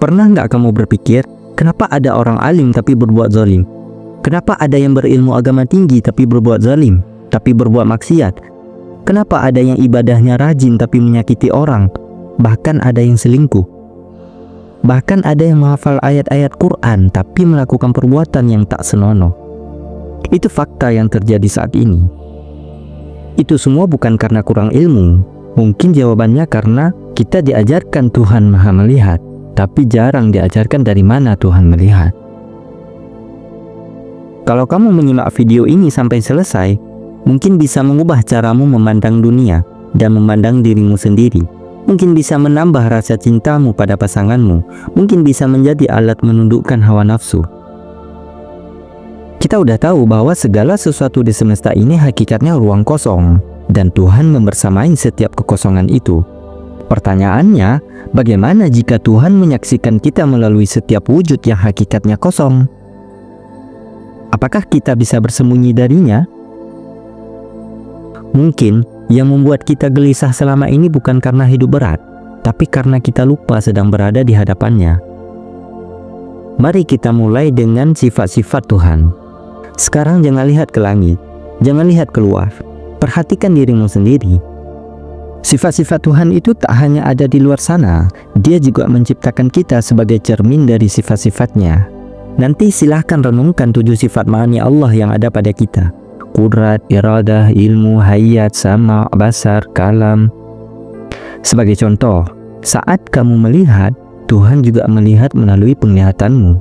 Pernah nggak kamu berpikir, kenapa ada orang alim tapi berbuat zalim? Kenapa ada yang berilmu agama tinggi tapi berbuat zalim, tapi berbuat maksiat? Kenapa ada yang ibadahnya rajin tapi menyakiti orang? Bahkan ada yang selingkuh. Bahkan ada yang menghafal ayat-ayat Quran tapi melakukan perbuatan yang tak senonoh. Itu fakta yang terjadi saat ini. Itu semua bukan karena kurang ilmu. Mungkin jawabannya karena kita diajarkan Tuhan Maha Melihat, tapi jarang diajarkan dari mana Tuhan melihat. Kalau kamu menyimak video ini sampai selesai, mungkin bisa mengubah caramu memandang dunia dan memandang dirimu sendiri. Mungkin bisa menambah rasa cintamu pada pasanganmu. Mungkin bisa menjadi alat menundukkan hawa nafsu. Kita udah tahu bahwa segala sesuatu di semesta ini hakikatnya ruang kosong, dan Tuhan membersamai setiap kekosongan itu. Pertanyaannya, bagaimana jika Tuhan menyaksikan kita melalui setiap wujud yang hakikatnya kosong? Apakah kita bisa bersembunyi darinya? Mungkin yang membuat kita gelisah selama ini bukan karena hidup berat, tapi karena kita lupa sedang berada di hadapannya. Mari kita mulai dengan sifat-sifat Tuhan. Sekarang jangan lihat ke langit, jangan lihat keluar. Perhatikan dirimu sendiri. Sifat-sifat Tuhan itu tak hanya ada di luar sana, Dia juga menciptakan kita sebagai cermin dari sifat-sifatnya. Nanti silahkan renungkan 7 sifat ma'ani Allah yang ada pada kita. Qudrat, iradah, ilmu, hayat, sama, basar, kalam. Sebagai contoh, saat kamu melihat, Tuhan juga melihat melalui penglihatanmu.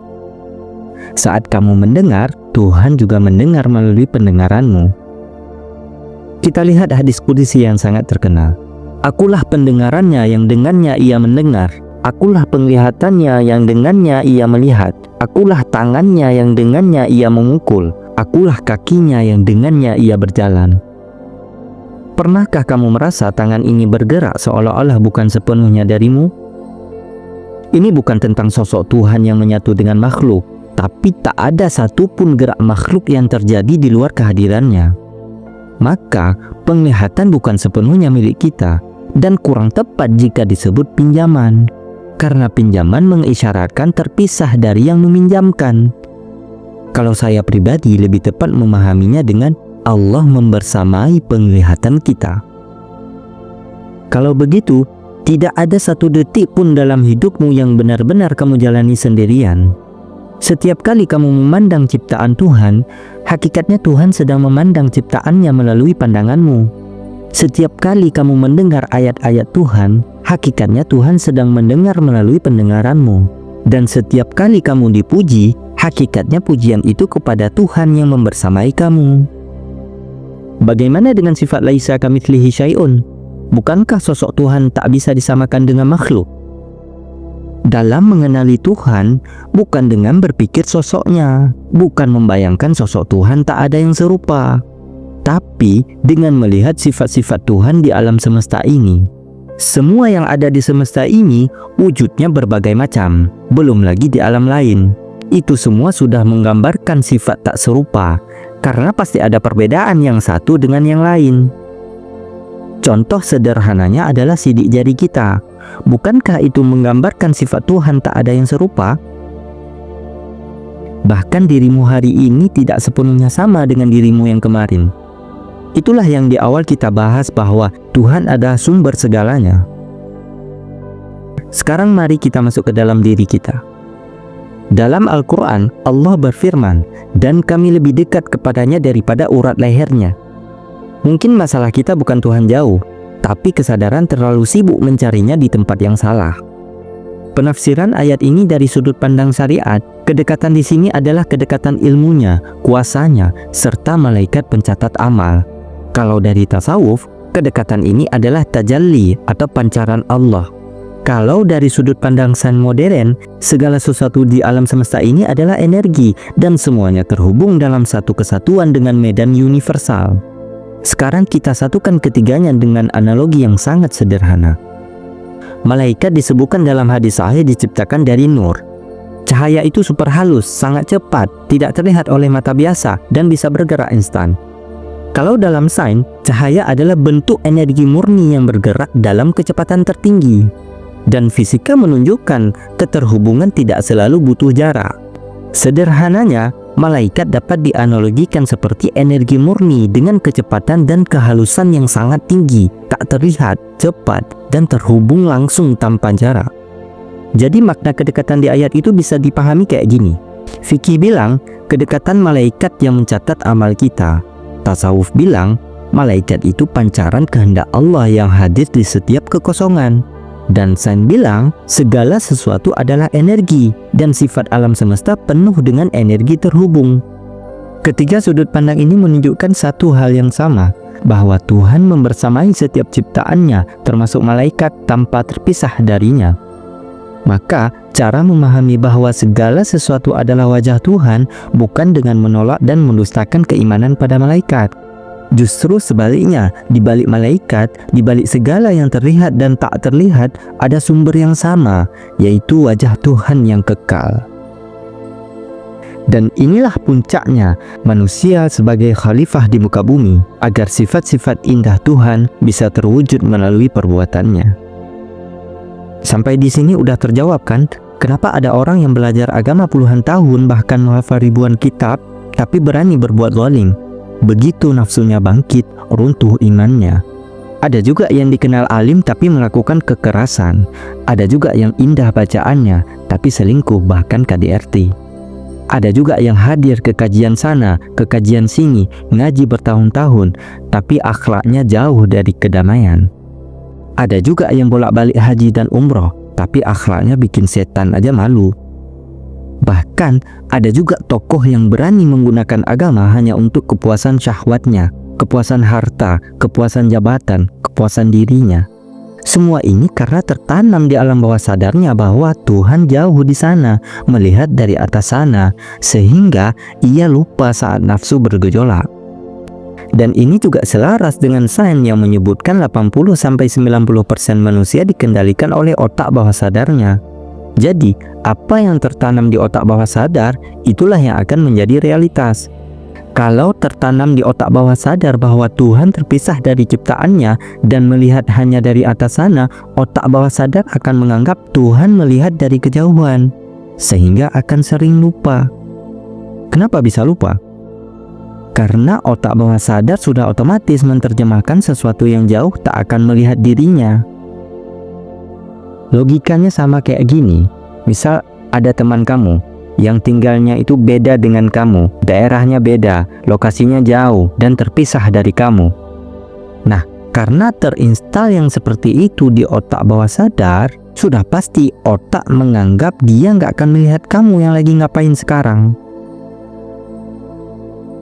Saat kamu mendengar, Tuhan juga mendengar melalui pendengaranmu. Kita lihat hadis qudsi yang sangat terkenal. Akulah pendengarannya yang dengannya ia mendengar. Akulah penglihatannya yang dengannya ia melihat. Akulah tangannya yang dengannya ia memukul. Akulah kakinya yang dengannya ia berjalan. Pernahkah kamu merasa tangan ini bergerak seolah-olah bukan sepenuhnya darimu? Ini bukan tentang sosok Tuhan yang menyatu dengan makhluk, tapi tak ada satupun gerak makhluk yang terjadi di luar kehadirannya. Maka penglihatan bukan sepenuhnya milik kita, dan kurang tepat jika disebut pinjaman, karena pinjaman mengisyaratkan terpisah dari yang meminjamkan. Kalau saya pribadi lebih tepat memahaminya dengan Allah membersamai penglihatan kita. Kalau begitu, tidak ada satu detik pun dalam hidupmu yang benar-benar kamu jalani sendirian. Setiap kali kamu memandang ciptaan Tuhan, hakikatnya Tuhan sedang memandang ciptaannya melalui pandanganmu. Setiap kali kamu mendengar ayat-ayat Tuhan, hakikatnya Tuhan sedang mendengar melalui pendengaranmu. Dan setiap kali kamu dipuji, hakikatnya pujian itu kepada Tuhan yang membersamai kamu. Bagaimana dengan sifat laisa kamitslihi syai'un? Bukankah sosok Tuhan tak bisa disamakan dengan makhluk? Dalam mengenali Tuhan, bukan dengan berpikir sosoknya, bukan membayangkan sosok Tuhan tak ada yang serupa, tapi dengan melihat sifat-sifat Tuhan di alam semesta ini. Semua yang ada di semesta ini wujudnya berbagai macam, belum lagi di alam lain. Itu semua sudah menggambarkan sifat tak serupa, karena pasti ada perbedaan yang satu dengan yang lain. Contoh sederhananya adalah sidik jari kita. Bukankah itu menggambarkan sifat Tuhan tak ada yang serupa? Bahkan dirimu hari ini tidak sepenuhnya sama dengan dirimu yang kemarin. Itulah yang di awal kita bahas bahwa Tuhan adalah sumber segalanya. Sekarang mari kita masuk ke dalam diri kita. Dalam Al-Quran, Allah berfirman, dan kami lebih dekat kepadanya daripada urat lehernya. Mungkin masalah kita bukan Tuhan jauh, tapi kesadaran terlalu sibuk mencarinya di tempat yang salah. Penafsiran ayat ini dari sudut pandang syariat, kedekatan di sini adalah kedekatan ilmunya, kuasanya, serta malaikat pencatat amal. Kalau dari tasawuf, kedekatan ini adalah tajalli atau pancaran Allah. Kalau dari sudut pandang sains modern, segala sesuatu di alam semesta ini adalah energi dan semuanya terhubung dalam satu kesatuan dengan medan universal. Sekarang kita satukan ketiganya dengan analogi yang sangat sederhana. Malaikat disebutkan dalam hadis sahih diciptakan dari nur. Cahaya itu super halus, sangat cepat, tidak terlihat oleh mata biasa, dan bisa bergerak instan. Kalau dalam sains, cahaya adalah bentuk energi murni yang bergerak dalam kecepatan tertinggi. Dan fisika menunjukkan keterhubungan tidak selalu butuh jarak. Sederhananya, malaikat dapat dianalogikan seperti energi murni dengan kecepatan dan kehalusan yang sangat tinggi, tak terlihat, cepat, dan terhubung langsung tanpa jarak. Jadi makna kedekatan di ayat itu bisa dipahami kayak gini. Fikih bilang, kedekatan malaikat yang mencatat amal kita. Tasawuf bilang, malaikat itu pancaran kehendak Allah yang hadir di setiap kekosongan. Dan sains bilang, segala sesuatu adalah energi, dan sifat alam semesta penuh dengan energi terhubung. Ketiga sudut pandang ini menunjukkan satu hal yang sama, bahwa Tuhan membersamai setiap ciptaannya, termasuk malaikat, tanpa terpisah darinya. Maka, cara memahami bahwa segala sesuatu adalah wajah Tuhan bukan dengan menolak dan mendustakan keimanan pada malaikat. Justru sebaliknya, di balik malaikat, di balik segala yang terlihat dan tak terlihat, ada sumber yang sama, yaitu wajah Tuhan yang kekal. Dan inilah puncaknya manusia sebagai khalifah di muka bumi, agar sifat-sifat indah Tuhan bisa terwujud melalui perbuatannya. Sampai di sini udah terjawab kan? Kenapa ada orang yang belajar agama puluhan tahun bahkan menghafal ribuan kitab tapi berani berbuat zalim? Begitu nafsunya bangkit, runtuh imannya. Ada juga yang dikenal alim tapi melakukan kekerasan. Ada juga yang indah bacaannya tapi selingkuh bahkan KDRT. Ada juga yang hadir ke kajian sana, ke kajian sini, ngaji bertahun-tahun tapi akhlaknya jauh dari kedamaian. Ada juga yang bolak-balik haji dan umroh, tapi akhlaknya bikin setan aja malu. Bahkan ada juga tokoh yang berani menggunakan agama hanya untuk kepuasan syahwatnya, kepuasan harta, kepuasan jabatan, kepuasan dirinya. Semua ini karena tertanam di alam bawah sadarnya bahwa Tuhan jauh di sana, melihat dari atas sana, sehingga ia lupa saat nafsu bergejolak. Dan ini juga selaras dengan sains yang menyebutkan 80-90% manusia dikendalikan oleh otak bawah sadarnya. Jadi, apa yang tertanam di otak bawah sadar, itulah yang akan menjadi realitas. Kalau tertanam di otak bawah sadar bahwa Tuhan terpisah dari ciptaannya dan melihat hanya dari atas sana, otak bawah sadar akan menganggap Tuhan melihat dari kejauhan, sehingga akan sering lupa. Kenapa bisa lupa? Karena otak bawah sadar sudah otomatis menerjemahkan sesuatu yang jauh tak akan melihat dirinya. Logikanya sama kayak gini. Misal ada teman kamu yang tinggalnya itu beda dengan kamu, daerahnya beda, lokasinya jauh dan terpisah dari kamu. Nah, karena terinstal yang seperti itu di otak bawah sadar, sudah pasti otak menganggap dia nggak akan melihat kamu yang lagi ngapain sekarang.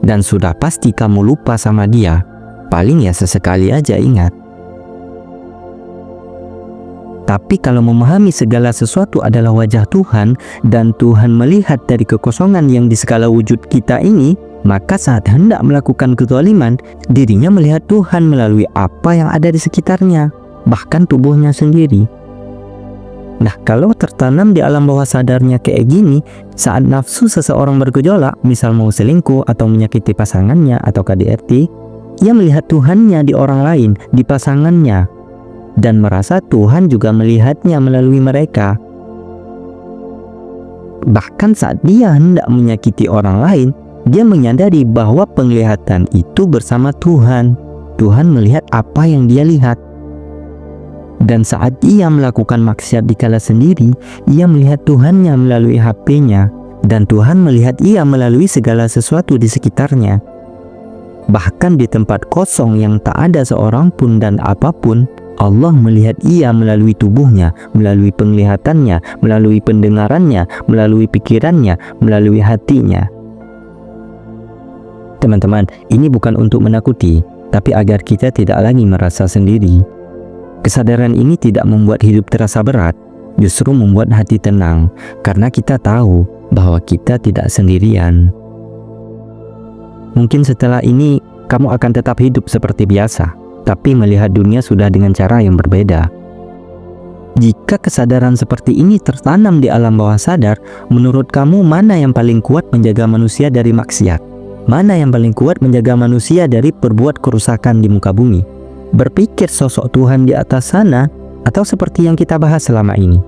Dan sudah pasti kamu lupa sama dia, paling ya sesekali aja ingat. Tapi kalau memahami segala sesuatu adalah wajah Tuhan dan Tuhan melihat dari kekosongan yang di segala wujud kita ini, maka saat hendak melakukan kezaliman, dirinya melihat Tuhan melalui apa yang ada di sekitarnya, bahkan tubuhnya sendiri. Nah, kalau tertanam di alam bawah sadarnya kayak gini, saat nafsu seseorang bergejolak, misal mau selingkuh atau menyakiti pasangannya atau KDRT, ia melihat Tuhannya di orang lain, di pasangannya, dan merasa Tuhan juga melihatnya melalui mereka. Bahkan saat dia hendak menyakiti orang lain, dia menyadari bahwa penglihatan itu bersama Tuhan. Tuhan melihat apa yang dia lihat. Dan saat ia melakukan maksiat dikala sendiri, ia melihat Tuhannya melalui HP-nya, dan Tuhan melihat ia melalui segala sesuatu di sekitarnya. Bahkan di tempat kosong yang tak ada seorang pun dan apapun, Allah melihat ia melalui tubuhnya, melalui penglihatannya, melalui pendengarannya, melalui pikirannya, melalui hatinya. Teman-teman, ini bukan untuk menakuti, tapi agar kita tidak lagi merasa sendiri. Kesadaran ini tidak membuat hidup terasa berat, justru membuat hati tenang, karena kita tahu bahwa kita tidak sendirian. Mungkin setelah ini, kamu akan tetap hidup seperti biasa, tapi melihat dunia sudah dengan cara yang berbeda. Jika kesadaran seperti ini tertanam di alam bawah sadar, menurut kamu mana yang paling kuat menjaga manusia dari maksiat? Mana yang paling kuat menjaga manusia dari berbuat kerusakan di muka bumi? Berpikir sosok Tuhan di atas sana, Atau seperti yang kita bahas selama ini?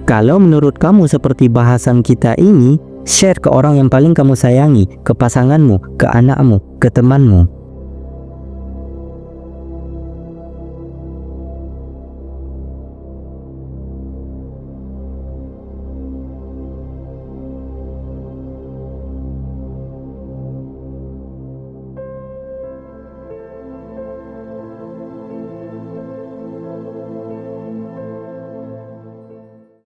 Kalau menurut kamu seperti bahasan kita ini, share ke orang yang paling kamu sayangi, ke pasanganmu, ke anakmu, ke temanmu.